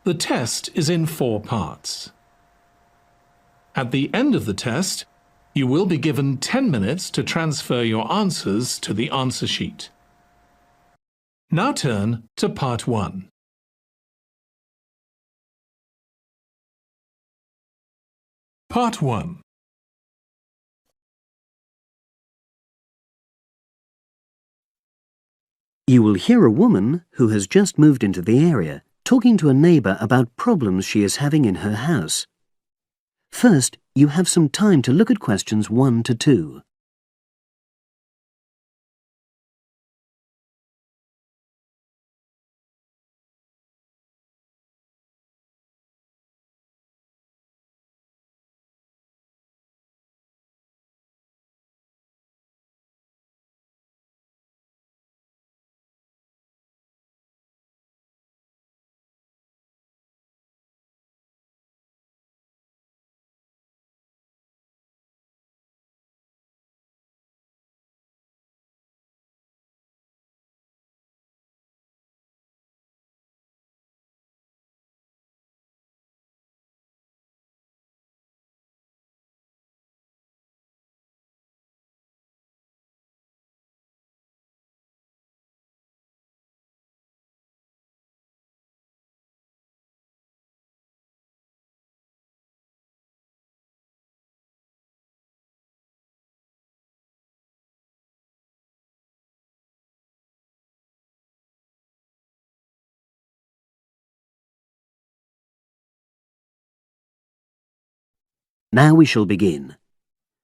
The test is in 4 parts. At the end of the test, you will be given 10 minutes to transfer your answers to the answer sheet. Now turn to Part 1. Part 1. You will hear a woman who has just moved into the area talking to a neighbour about problems she is having in her house. First, you have some time to look at questions 1 to 2. Now we shall begin.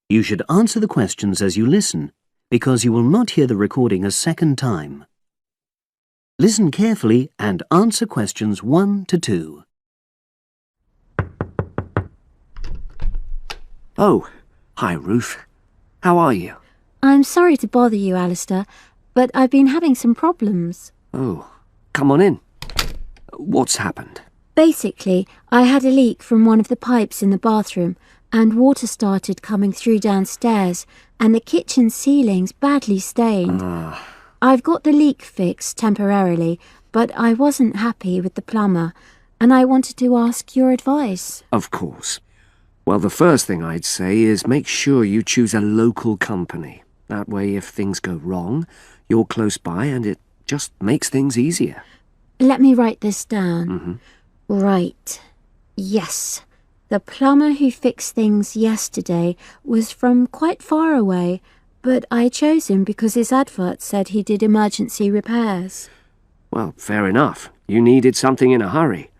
You should answer the questions as you listen, because you will not hear the recording a second time. Listen carefully and answer questions 1 to 2. Oh, hi Ruth. How are you? I'm sorry to bother you, Alistair, but I've been having some problems. Oh, come on in. What's happened? Basically, I had a leak from one of the pipes in the bathroom, and water started coming through downstairs, and the kitchen ceiling's badly stained. I've got the leak fixed temporarily, but I wasn't happy with the plumber, and I wanted to ask your advice. Of course. Well, the first thing I'd say is make sure you choose a local company. That way, if things go wrong, you're close by and it just makes things easier. Let me write this down. Right. Yes. The plumber who fixed things yesterday was from quite far away, but I chose him because his advert said he did emergency repairs. Well, fair enough. You needed something in a hurry.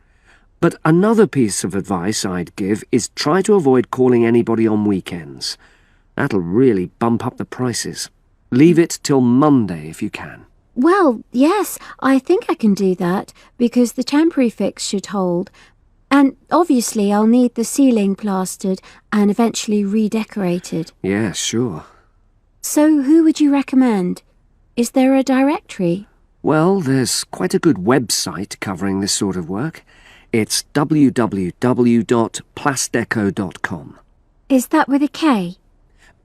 But another piece of advice I'd give is try to avoid calling anybody on weekends. That'll really bump up the prices. Leave it till Monday if you can. Well, yes, I think I can do that, because the temporary fix should hold. And obviously I'll need the ceiling plastered and eventually redecorated. Yeah, sure. So who would you recommend? Is there a directory? Well, there's quite a good website covering this sort of work. It's www.plasdeco.com. Is that with a K?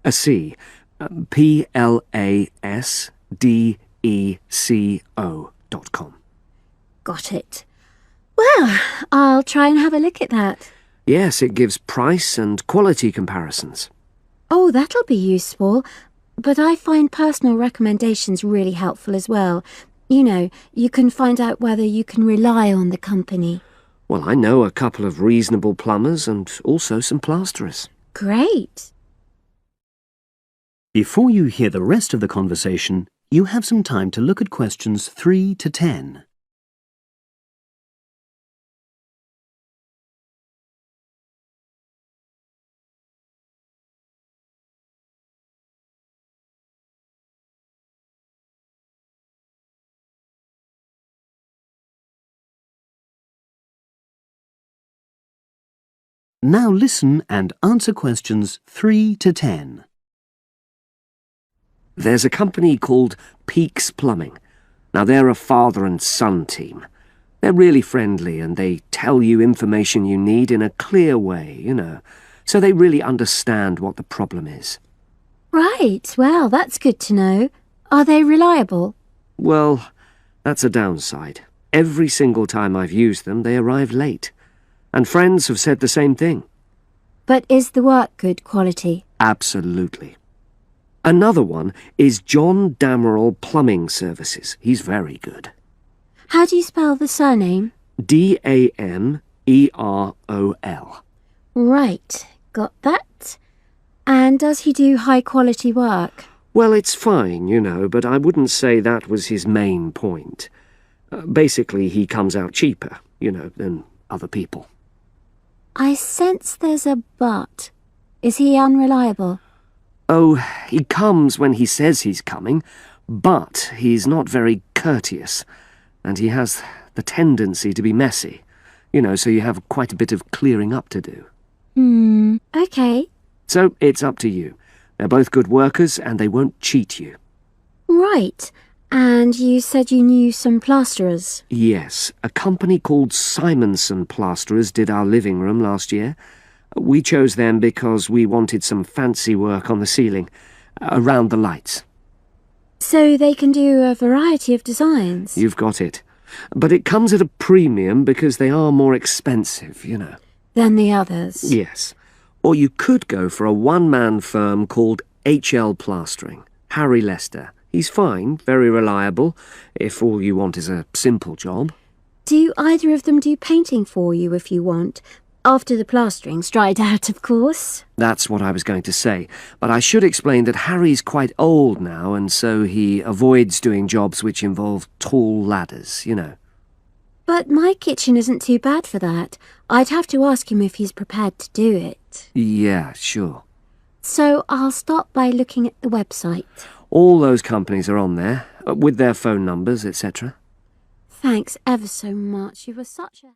A C. PLASDECO.com. Got it. Well, I'll try and have a look at that. Yes, it gives price and quality comparisons. Oh, that'll be useful. But I find personal recommendations really helpful as well. You know, you can find out whether you can rely on the company. Well, I know a couple of reasonable plumbers and also some plasterers. Great. Before you hear the rest of the conversation, you have some time to look at questions 3 to 10. Now listen and answer questions 3 to 10. There's a company called Peaks Plumbing. Now, they're a father and son team. They're really friendly and they tell you information you need in a clear way, you know, so they really understand what the problem is. Right, well, that's good to know. Are they reliable? Well, that's a downside. every single time I've used them, they arrive late. And friends have said the same thing. But is the work good quality? Absolutely. Another one is John Damerel Plumbing Services. He's very good. How do you spell the surname? Damerol. Right, got that. And does he do high-quality work? Well, it's fine, you know, but I wouldn't say that was his main point. Basically, he comes out cheaper, you know, than other people. I sense there's a but. Is he unreliable? Oh, he comes when he says he's coming, but he's not very courteous, and he has the tendency to be messy, you know, so you have quite a bit of clearing up to do. Okay. So it's up to you. They're both good workers, and they won't cheat you. Right. And you said you knew some plasterers? Yes, a company called Simonson Plasterers did our living room last year. We chose them because we wanted some fancy work on the ceiling, around the lights. So they can do a variety of designs? You've got it. But it comes at a premium because they are more expensive, you know. Than the others? Yes. Or you could go for a one-man firm called HL Plastering. Harry Lester. He's fine, very reliable, if all you want is a simple job. Do either of them do painting for you if you want? After the plastering's dried out, of course. That's what I was going to say, but I should explain that Harry's quite old now, and so he avoids doing jobs which involve tall ladders, you know. But my kitchen isn't too bad for that. I'd have to ask him if he's prepared to do it. Yeah, sure. So I'll start by looking at the website. All those companies are on there, with their phone numbers, etc. Thanks ever so much. You were such a...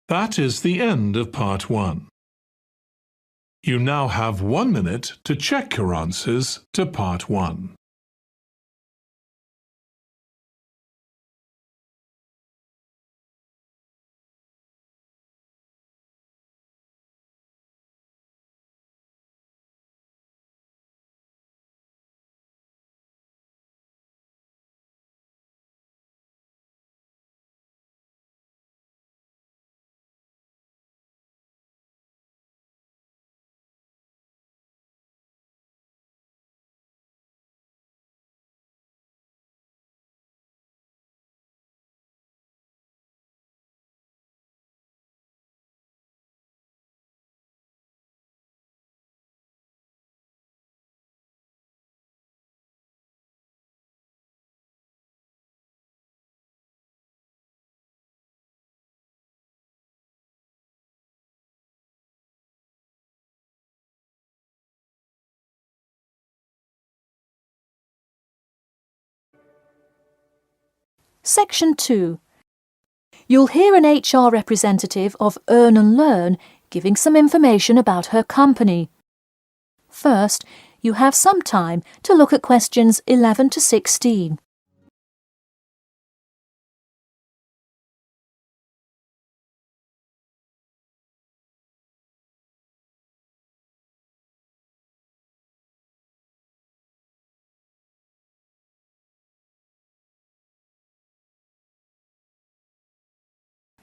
That is the end of part 1. You now have 1 minute to check your answers to part 1. Section 2. You'll hear an HR representative of Earn and Learn giving some information about her company. First, you have some time to look at questions 11 to 16.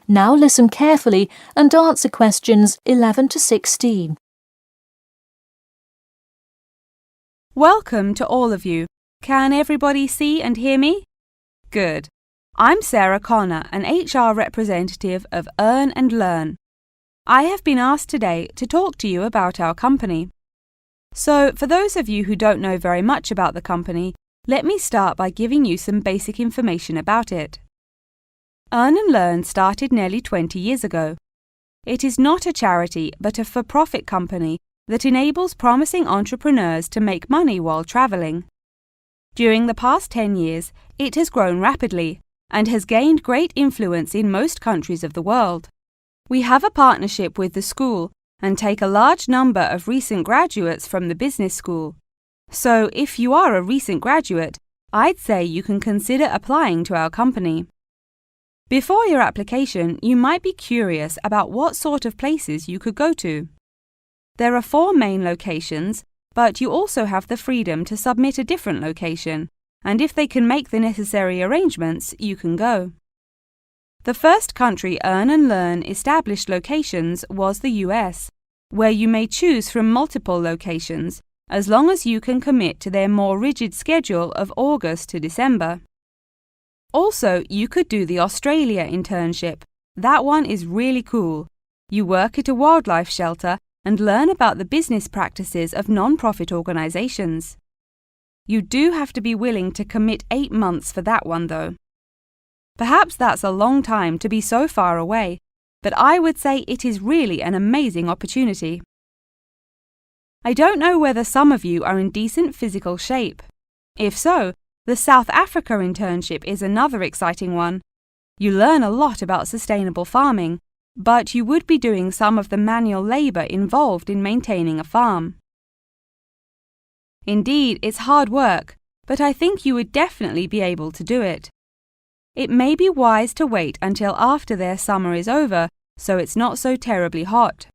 Now listen carefully and answer questions 11 to 16. Welcome to all of you. Can everybody see and hear me? Good. I'm Sarah Connor, an HR representative of Earn and Learn. I have been asked today to talk to you about our company. So, for those of you who don't know very much about the company, let me start by giving you some basic information about it. Earn and Learn started nearly 20 years ago. It is not a charity but a for-profit company that enables promising entrepreneurs to make money while travelling. During the past 10 years, it has grown rapidly and has gained great influence in most countries of the world. We have a partnership with the school and take a large number of recent graduates from the business school. So if you are a recent graduate, I'd say you can consider applying to our company. Before your application, you might be curious about what sort of places you could go to. There are 4 main locations, but you also have the freedom to submit a different location, and if they can make the necessary arrangements, you can go. The first country Earn and Learn established locations was the US, where you may choose from multiple locations, as long as you can commit to their more rigid schedule of August to December. Also, you could do the Australia internship. That one is really cool. You work at a wildlife shelter and learn about the business practices of non-profit organizations. You do have to be willing to commit 8 months for that one, though. Perhaps that's a long time to be so far away, but I would say it is really an amazing opportunity. I don't know whether some of you are in decent physical shape. If so, the South Africa internship is another exciting one. You learn a lot about sustainable farming, but you would be doing some of the manual labor involved in maintaining a farm. Indeed, it's hard work, but I think you would definitely be able to do it. It may be wise to wait until after their summer is over, so it's not so terribly hot.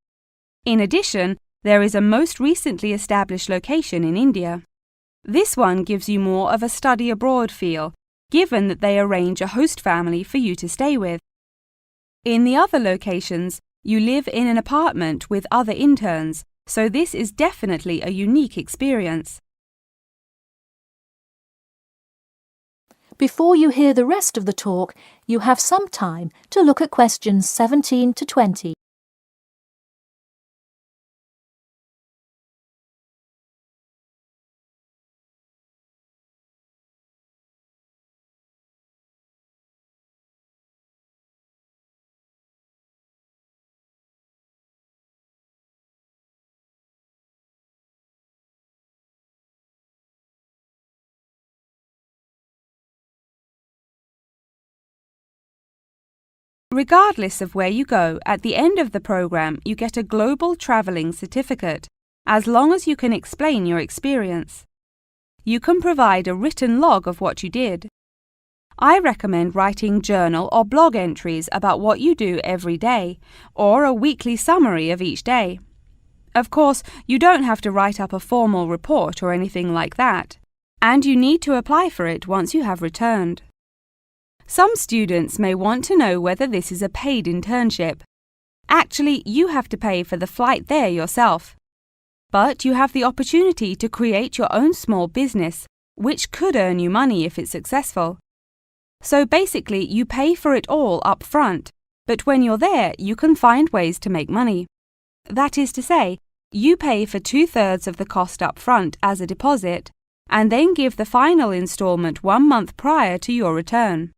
In addition, there is a most recently established location in India. This one gives you more of a study abroad feel, given that they arrange a host family for you to stay with. In the other locations, you live in an apartment with other interns, so this is definitely a unique experience. Before you hear the rest of the talk, you have some time to look at questions 17 to 20. Regardless of where you go, at the end of the program you get a global traveling certificate, as long as you can explain your experience. You can provide a written log of what you did. I recommend writing journal or blog entries about what you do every day, or a weekly summary of each day. Of course, you don't have to write up a formal report or anything like that, and you need to apply for it once you have returned. Some students may want to know whether this is a paid internship. Actually, you have to pay for the flight there yourself. But you have the opportunity to create your own small business, which could earn you money if it's successful. So basically, you pay for it all up front, but when you're there, you can find ways to make money. That is to say, you pay for 2/3 of the cost up front as a deposit, and then give the final installment 1 month prior to your return.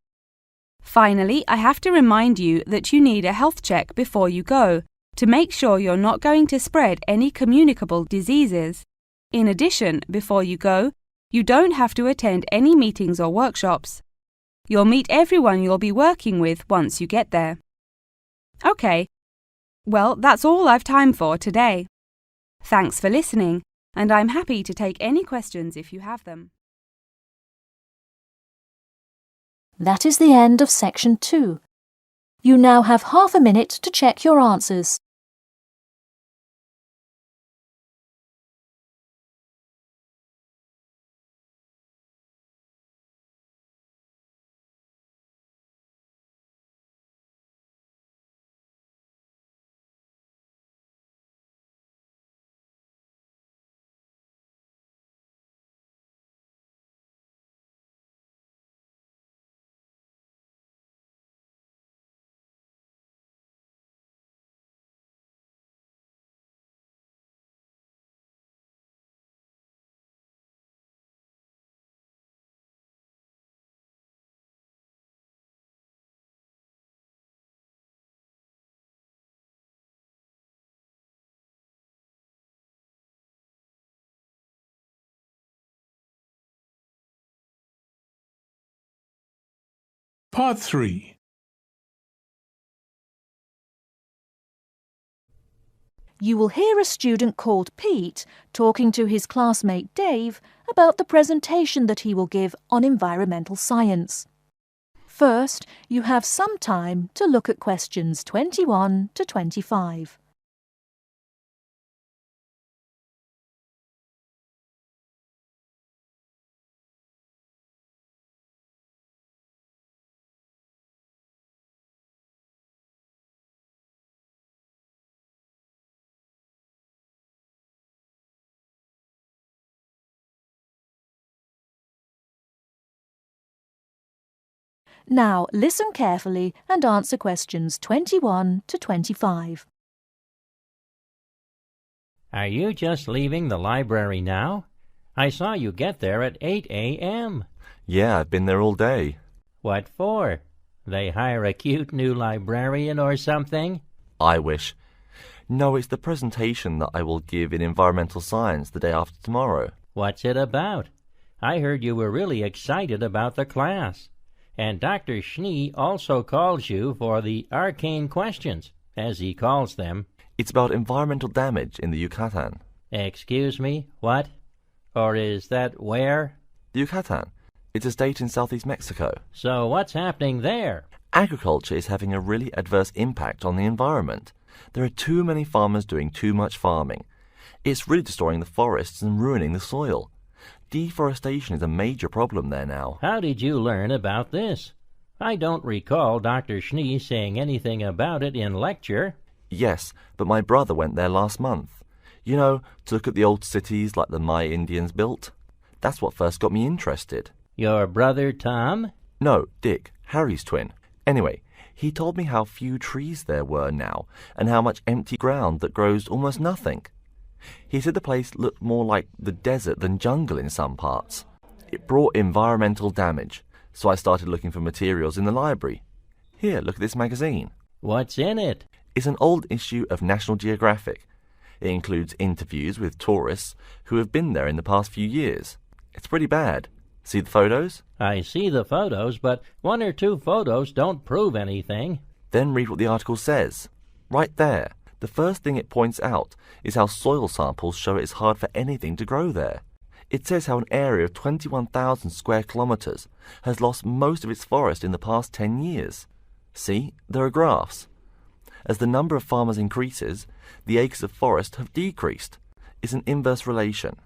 Finally, I have to remind you that you need a health check before you go, to make sure you're not going to spread any communicable diseases. In addition, before you go, you don't have to attend any meetings or workshops. You'll meet everyone you'll be working with once you get there. Okay, well, that's all I've time for today. Thanks for listening, and I'm happy to take any questions if you have them. That is the end of section 2. You now have half a minute to check your answers. Part 3. You will hear a student called Pete talking to his classmate Dave about the presentation that he will give on environmental science. First, you have some time to look at questions 21 to 25. Now listen carefully and answer questions 21 to 25. Are you just leaving the library now? I saw you get there at 8 a.m. Yeah, I've been there all day. What for? They hire a cute new librarian or something? I wish. No, it's the presentation that I will give in environmental science the day after tomorrow. What's it about? I heard you were really excited about the class. And Dr. Schnee also calls you for the arcane questions, as he calls them. It's about environmental damage in the Yucatan. Excuse me, what? Or is that where? The Yucatan. It's a state in southeast Mexico. So what's happening there? Agriculture is having a really adverse impact on the environment. There are too many farmers doing too much farming. It's really destroying the forests and ruining the soil. Deforestation is a major problem there now. How did you learn about this? I don't recall Dr. Schnee saying anything about it in lecture. Yes, but my brother went there last month. You know, to look at the old cities like the Maya Indians built. That's what first got me interested. Your brother Tom? No, Dick, Harry's twin. Anyway, he told me how few trees there were now and how much empty ground that grows almost nothing. He said the place looked more like the desert than jungle in some parts. It brought environmental damage, so I started looking for materials in the library. Here, look at this magazine. What's in it? It's an old issue of National Geographic. It includes interviews with tourists who have been there in the past few years. It's pretty bad. See the photos? I see the photos, but one or two photos don't prove anything. Then read what the article says. Right there. The first thing it points out is how soil samples show it's hard for anything to grow there. It says how an area of 21,000 square kilometres has lost most of its forest in the past 10 years. See, there are graphs. As the number of farmers increases, the acres of forest have decreased. It's an inverse relation.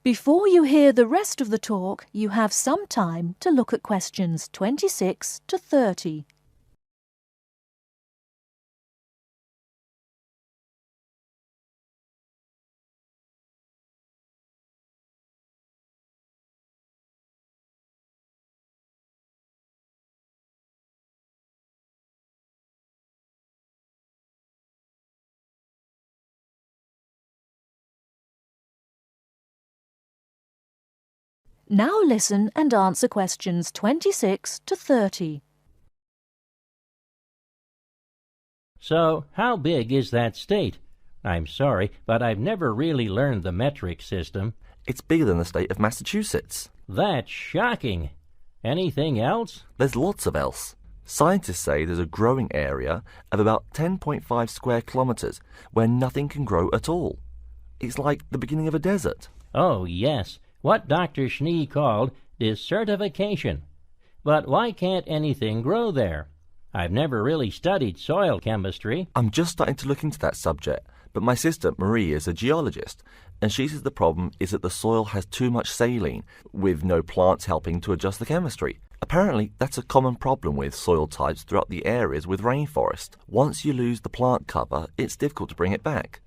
Before you hear the rest of the talk, you have some time to look at questions 26 to 30. Now listen and answer questions 26 to 30. So, how big is that state? I'm sorry, but I've never really learned the metric system. It's bigger than the state of Massachusetts. That's shocking. Anything else? There's lots of else. Scientists say there's a growing area of about 10.5 square kilometres where nothing can grow at all. It's like the beginning of a desert. Oh, yes. What Dr. Schnee called desertification. But why can't anything grow there? I've never really studied soil chemistry. I'm just starting to look into that subject, but my sister Marie is a geologist, and she says the problem is that the soil has too much saline, with no plants helping to adjust the chemistry. Apparently, that's a common problem with soil types throughout the areas with rainforest. Once you lose the plant cover, it's difficult to bring it back.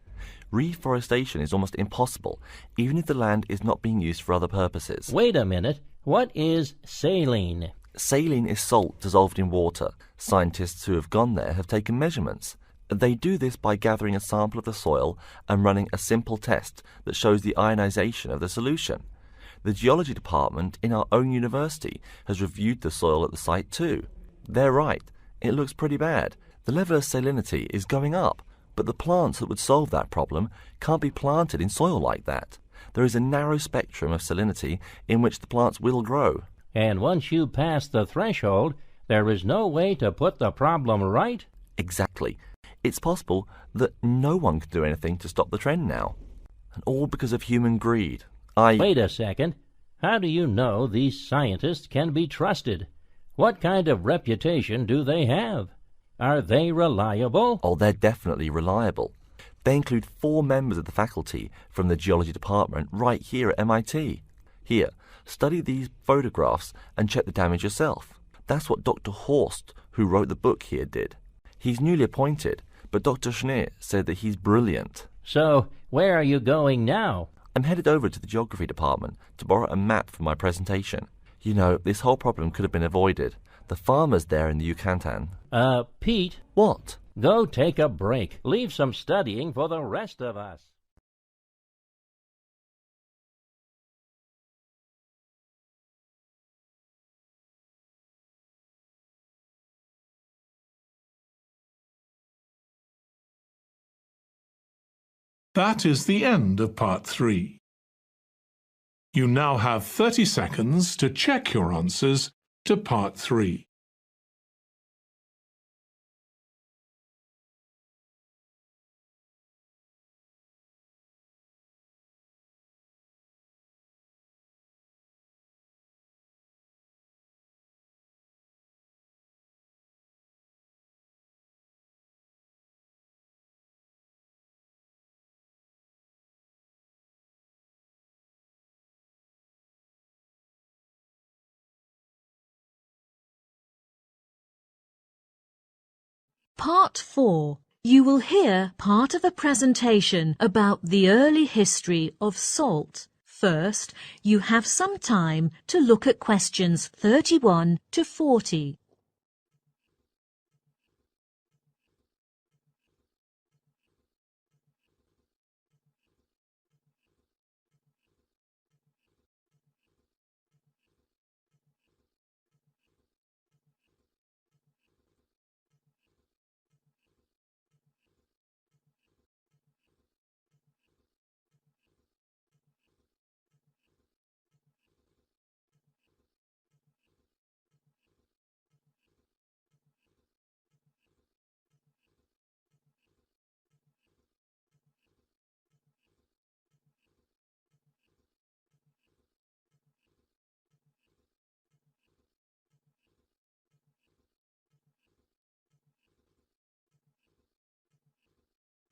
Reforestation is almost impossible, even if the land is not being used for other purposes. Wait a minute. What is saline? Saline is salt dissolved in water. Scientists who have gone there have taken measurements. They do this by gathering a sample of the soil and running a simple test that shows the ionization of the solution. The geology department in our own university has reviewed the soil at the site too. They're right. It looks pretty bad. The level of salinity is going up. But the plants that would solve that problem can't be planted in soil like that. There is a narrow spectrum of salinity in which the plants will grow. And once you pass the threshold, there is no way to put the problem right? Exactly. It's possible that no one can do anything to stop the trend now. And all because of human greed. Wait a second. How do you know these scientists can be trusted? What kind of reputation do they have? Are they reliable? Oh, they're definitely reliable. They include 4 members of the faculty from the geology department right here at MIT. Here, study these photographs and check the damage yourself. That's what Dr. Horst, who wrote the book here, did. He's newly appointed, but Dr. Schneer said that he's brilliant. So, where are you going now? I'm headed over to the geography department to borrow a map for my presentation. You know, this whole problem could have been avoided. The farmers there in the Yucatan. Pete? What? Go take a break. Leave some studying for the rest of us. That is the end of part 3. You now have 30 seconds to check your answers to part 3. Part 4. You will hear part of a presentation about the early history of salt. First, you have some time to look at questions 31 to 40.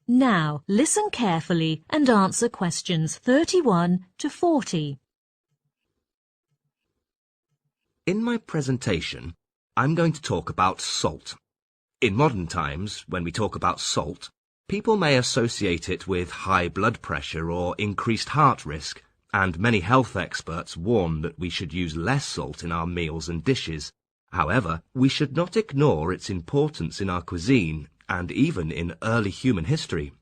Now, listen carefully and answer questions 31 to 40. In my presentation, I'm going to talk about salt. In modern times, when we talk about salt, people may associate it with high blood pressure or increased heart risk, and many health experts warn that we should use less salt in our meals and dishes. However, we should not ignore its importance in our cuisine and even in early human history.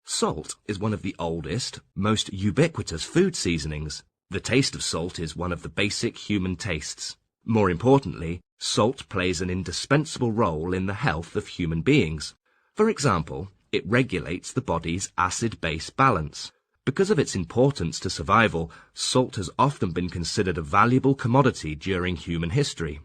Salt is one of the oldest, most ubiquitous food seasonings. The taste of salt is one of the basic human tastes. More importantly, salt plays an indispensable role in the health of human beings. For example, it regulates the body's acid-base balance. Because of its importance to survival, salt has often been considered a valuable commodity during human history.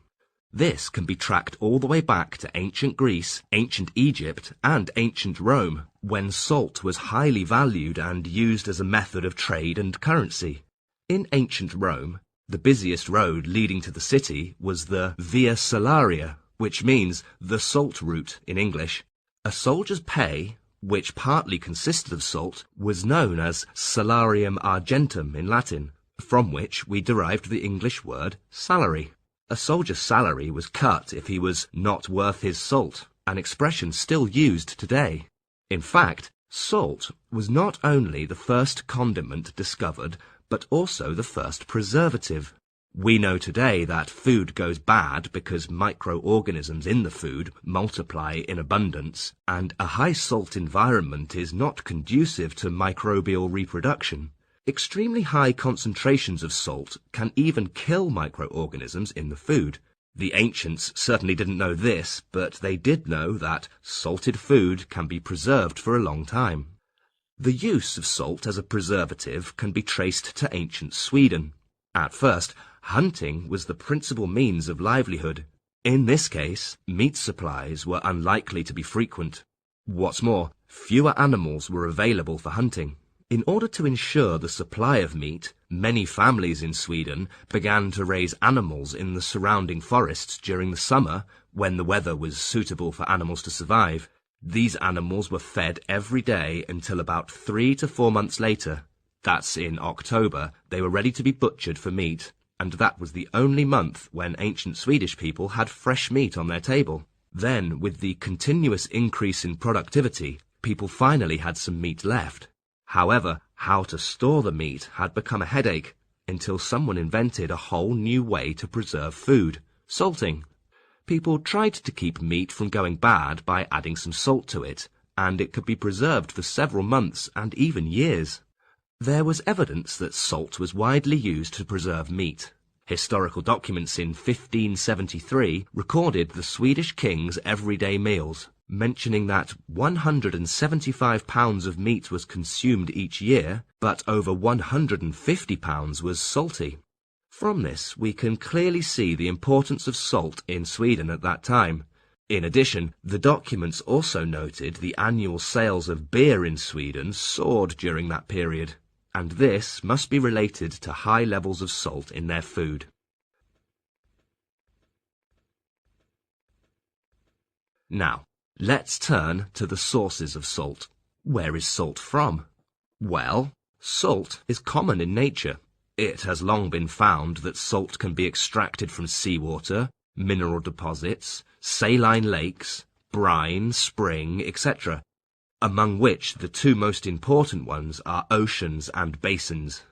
This can be tracked all the way back to ancient Greece, ancient Egypt, and ancient Rome, when salt was highly valued and used as a method of trade and currency. In ancient Rome, the busiest road leading to the city was the Via Salaria, which means the salt route in English. A soldier's pay, which partly consisted of salt, was known as salarium argentum in Latin, from which we derived the English word salary. A soldier's salary was cut if he was not worth his salt, an expression still used today. In fact, salt was not only the first condiment discovered, but also the first preservative. We know today that food goes bad because microorganisms in the food multiply in abundance, and a high salt environment is not conducive to microbial reproduction. Extremely high concentrations of salt can even kill microorganisms in the food. The ancients certainly didn't know this, but they did know that salted food can be preserved for a long time. The use of salt as a preservative can be traced to ancient Sweden. At first, hunting was the principal means of livelihood. In this case, meat supplies were unlikely to be frequent. What's more, fewer animals were available for hunting. In order to ensure the supply of meat, many families in Sweden began to raise animals in the surrounding forests during the summer, when the weather was suitable for animals to survive. These animals were fed every day until about 3 to 4 months later. That's in October. They were ready to be butchered for meat, and that was the only month when ancient Swedish people had fresh meat on their table. Then, with the continuous increase in productivity, people finally had some meat left. However, how to store the meat had become a headache until someone invented a whole new way to preserve food: salting. People tried to keep meat from going bad by adding some salt to it, and it could be preserved for several months and even years. There was evidence that salt was widely used to preserve meat. Historical documents in 1573 recorded the Swedish king's everyday meals, mentioning that 175 pounds of meat was consumed each year, but over 150 pounds was salty. From this, we can clearly see the importance of salt in Sweden at that time. In addition, the documents also noted the annual sales of beer in Sweden soared during that period, and this must be related to high levels of salt in their food. Now, let's turn to the sources of salt. Where is salt from? Well, salt is common in nature. It has long been found that salt can be extracted from seawater, mineral deposits, saline lakes, brine, spring, etc., among which the two most important ones are oceans and basins.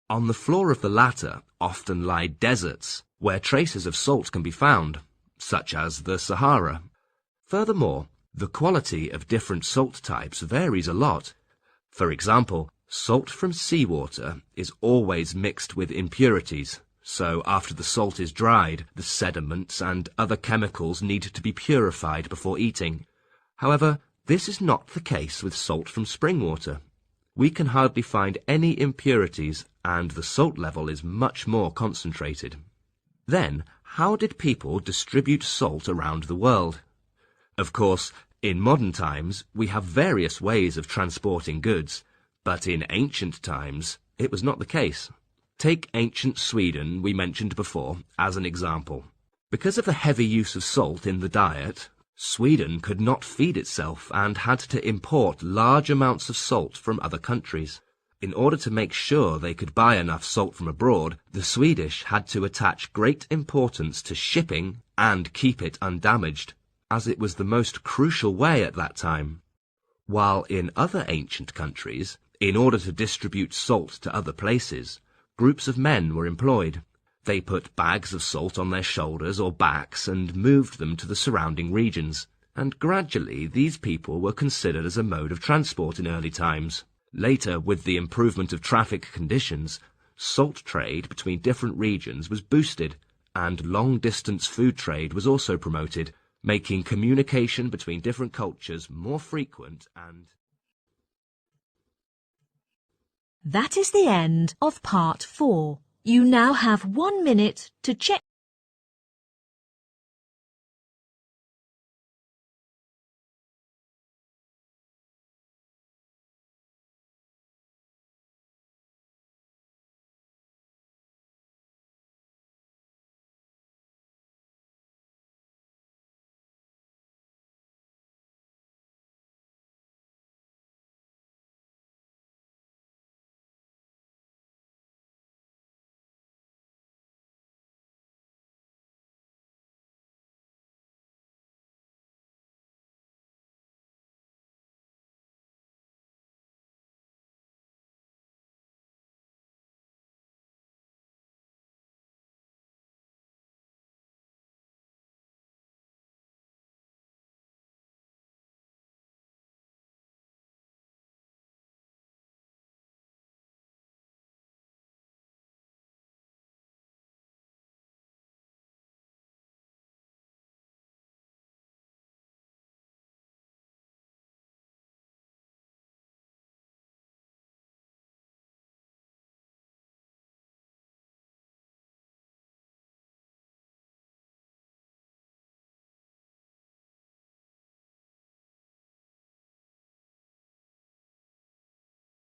On the floor of the latter often lie deserts, where traces of salt can be found, such as the Sahara. Furthermore, the quality of different salt types varies a lot. For example, salt from seawater is always mixed with impurities, so after the salt is dried, the sediments and other chemicals need to be purified before eating. However, this is not the case with salt from spring water. We can hardly find any impurities, and the salt level is much more concentrated. Then, how did people distribute salt around the world? Of course, in modern times, we have various ways of transporting goods, but in ancient times, it was not the case. Take ancient Sweden, we mentioned before, as an example. Because of the heavy use of salt in the diet, Sweden could not feed itself and had to import large amounts of salt from other countries. In order to make sure they could buy enough salt from abroad, the Swedish had to attach great importance to shipping and keep it undamaged, as it was the most crucial way at that time. While in other ancient countries, in order to distribute salt to other places, groups of men were employed. They put bags of salt on their shoulders or backs and moved them to the surrounding regions, and gradually these people were considered as a mode of transport in early times. Later, with the improvement of traffic conditions, salt trade between different regions was boosted, and long-distance food trade was also promoted, making communication between different cultures more frequent and... That is the end of part 4. You now have 1 minute to check